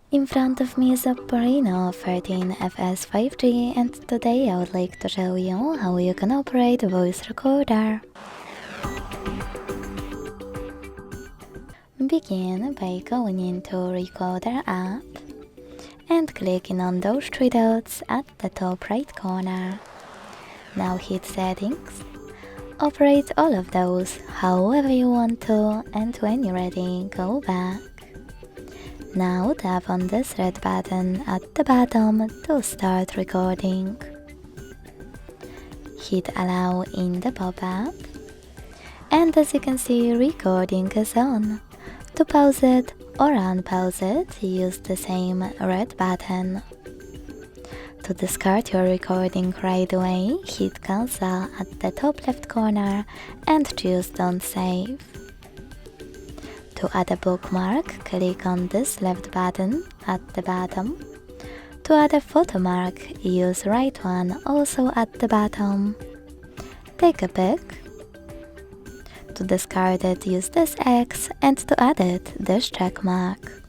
In front of me is OPPO Reno13 FS 5G, and today I would like to show you how you can operate a voice recorder. Begin by going into Recorder app and clicking on those three dots at the top right corner. Now hit Settings. Operate all of those however you want to, and when you're ready, go back. Now tap on this red button at the bottom to start recording. Hit Allow in the pop-up, and as you can see, recording is on. To pause it or unpause it, use the same red button. To discard your recording right away, hit Cancel at the top left corner and choose Don't Save. To add a bookmark, click on this left button at the bottom. To add a photo mark, use right one, also at the bottom. Take a pic. To discard it, use this X, and to add it, this check mark.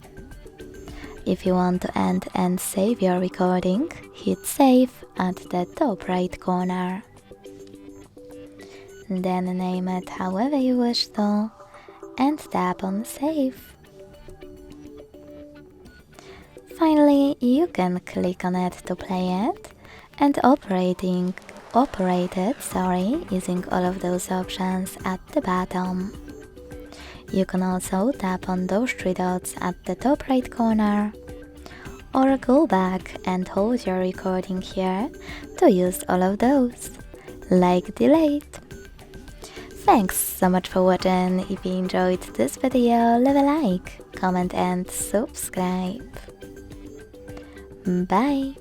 If you want to end and save your recording, hit Save at the top right corner. Then name it however you wish to, and tap on Save. Finally, you can click on it to play it and operate it using all of those options at the bottom. You can also tap on those three dots at the top right corner, or go back and hold your recording here to use all of those, like delete. Thanks so much for watching. If you enjoyed this video, leave a like, comment and subscribe. Bye!